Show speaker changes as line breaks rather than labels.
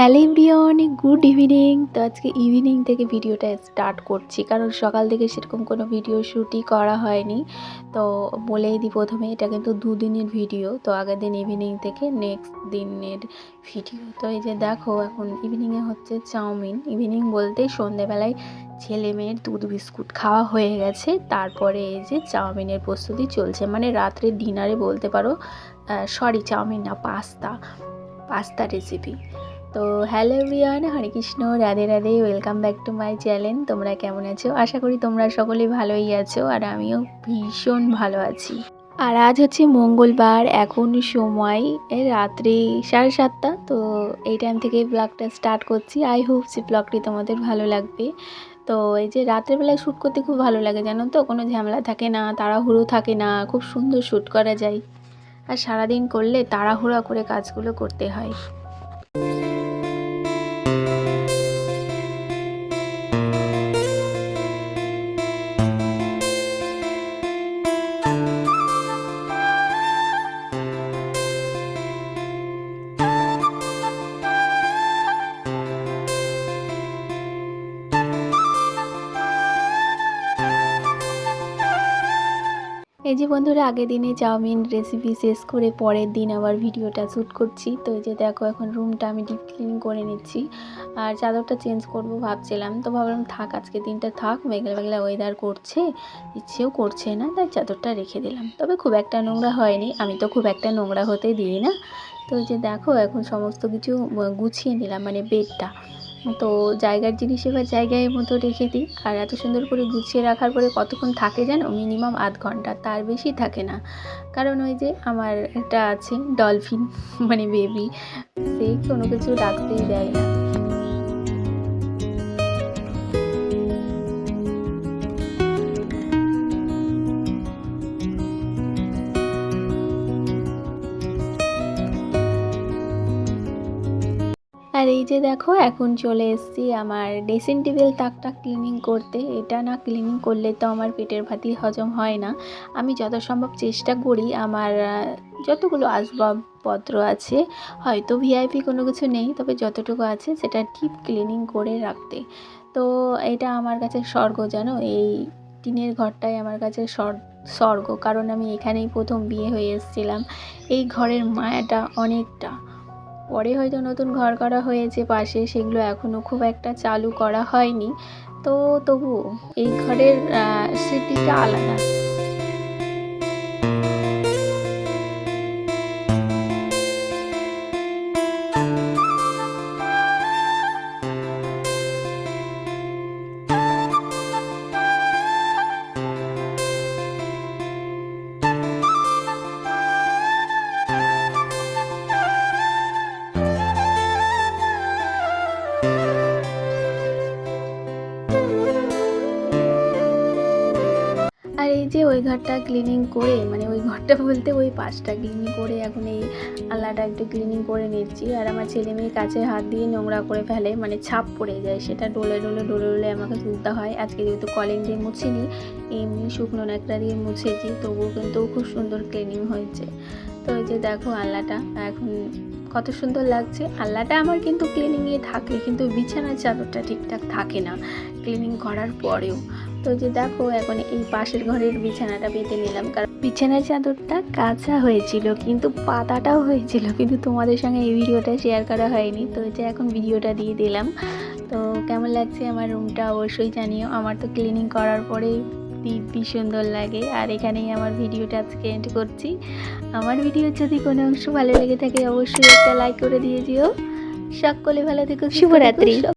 Hello everyone, good evening. তো আজকে evening থেকে ভিডিওটা স্টার্ট করছি, কারণ সকাল থেকে সেরকম কোনো ভিডিও শ্যুটই করা হয়নি। তো বলেই দিই প্রথমে, এটা কিন্তু দুদিনের ভিডিও। তো আগের দিন ইভিনিং থেকে নেক্সট দিনের ভিডিও। তো এই যে দেখো, এখন ইভিনিংয়ে হচ্ছে চাউমিন। ইভিনিং বলতে সন্ধেবেলায় ছেলে মেয়ের দুধ বিস্কুট খাওয়া হয়ে গেছে, তারপরে এই যে চাউমিনের প্রস্তুতি চলছে, মানে রাত্রের ডিনারে বলতে পারো। সরি, চাউমিন না, পাস্তা রেসিপি। তো hello everyone, Hare Krishna, Radhe Radhe, welcome back to my channel. তোমরা কেমন আছো? আশা করি তোমরা সকলে ভালোই আছো, আর আমিও ভীষণ ভালো আছি। আর আজ হচ্ছে মঙ্গলবার, এখন সময় রাত্রি 7:30। তো এই টাইম থেকে ব্লগটা স্টার্ট করছি। আই হোপ যে ব্লগটি তোমাদের ভালো লাগবে। তো এই যে রাত্রেবেলায় শ্যুট করতে খুব ভালো লাগে, জানো তো, কোনো ঝামেলা থাকে না, তাড়াহুড়ো থাকে না, খুব সুন্দর শ্যুট করা যায়। আর সারাদিন করলে তাড়াহুড়া করে কাজগুলো করতে হয়। এই যে বন্ধুরা, আগের দিনে চাউমিন রেসিপি শেষ করে পরের দিন আবার ভিডিওটা শ্যুট করছি। তো এই যে দেখো, এখন রুমটা আমি ডিপ ক্লিন করে নিচ্ছি, আর চাদরটা চেঞ্জ করব ভাবছিলাম। তো ভাবলাম থাক, আজকে দিনটা থাক, মেঘলা মেঘলা ওয়েদার করছে, ইচ্ছেও করছে না, তাই চাদরটা রেখে দিলাম। তবে খুব একটা নোংরা হয়নি, আমি তো খুব একটা নোংরা হতে দিই না। তো এই যে দেখো, এখন সমস্ত কিছু গুছিয়ে নিলাম, মানে বেডটা। তো জায়গার জিনিস এবার জায়গায় মতো রেখে দিই। আর এত সুন্দর করে গুছিয়ে রাখার পরে কতক্ষণ থাকে জানো? মিনিমাম আধ ঘন্টা, তার বেশি থাকে না। কারণ ওই যে আমার একটা আছে ডলফিন, মানে বেবি, সে কোনো কিছু রাখতেই দেয় না। আর এই যে দেখো, এখন চলে এসেছি আমার ড্রেসিং টেবিল তাকটা ক্লিনিং করতে। এটা না ক্লিনিং করলে তো আমার পেটের ভাতই হজম হয় না। আমি যত সম্ভব চেষ্টা করি আমার যতগুলো আসবাবপত্র আছে, হয়তো ভিআইপি কোনো কিছু নেই, তবে যতটুকু আছে সেটা ডিপ ক্লিনিং করে রাখতে। তো এটা আমার কাছে স্বর্গ, জানো, এই টিনের ঘরটাই আমার কাছে স্বর্গ। কারণ আমি এখানেই প্রথম বিয়ে হয়ে এসেছিলাম। এই ঘরের মায়াটা অনেকটা। পরে হয়তো নতুন ঘর করা হয়েছে পাশে, সেগুলো এখনও খুব একটা চালু করা হয়নি। তো তবুও এই ঘরের স্মৃতিটা আলাদা। আর এই যে ওই ঘরটা ক্লিনিং করে, মানে ওই ঘরটা বলতে ওই পাশটা ক্লিনিং করে, এখন এই আল্লাটা একটু ক্লিনিং করে নিচ্ছি। আর আমার ছেলে মেয়ে কাছে হাত দিয়ে নোংরা করে ফেলে, মানে ছাপ পড়ে যায়, সেটা ডলে ডলে ডলে ডলে আমাকে তুলতে হয়। আজকে যেহেতু কলিং দিয়ে মুছিনি, এমনি শুকনো ন্যাকড়া দিয়ে মুছেছি, তবুও কিন্তু খুব সুন্দর ক্লিনিং হয়েছে। তো এই যে দেখো, আল্লাটা এখন কত সুন্দর লাগছে। আল্লাটা আমার কিন্তু ক্লিনিংয়ে থাকে, কিন্তু বিছানার চাদরটা ঠিকঠাক থাকে না ক্লিনিং করার পরেও। তো যে দেখো, এখন এই পাশের ঘরের বিছানাটা পেতে নিলাম, কারণ বিছানার চাদরটা কাঁচা হয়েছিল, কিন্তু পাতাটাও হয়েছিল, কিন্তু তোমাদের সঙ্গে এই ভিডিওটা শেয়ার করা হয়নি। তো যে এখন ভিডিওটা দিয়ে দিলাম। তো কেমন লাগছে আমার রুমটা অবশ্যই জানিও। আমার তো ক্লিনিং করার পরে দিব্যি সুন্দর লাগে। আর এখানেই আমার ভিডিওটা আজকে এন্ড করছি। আমার ভিডিও যদি কোনো অংশ ভালো লেগে থাকে, অবশ্যই একটা লাইক করে দিয়ে দিও। সকলে ভালো থেকো, শুভরাত্রি।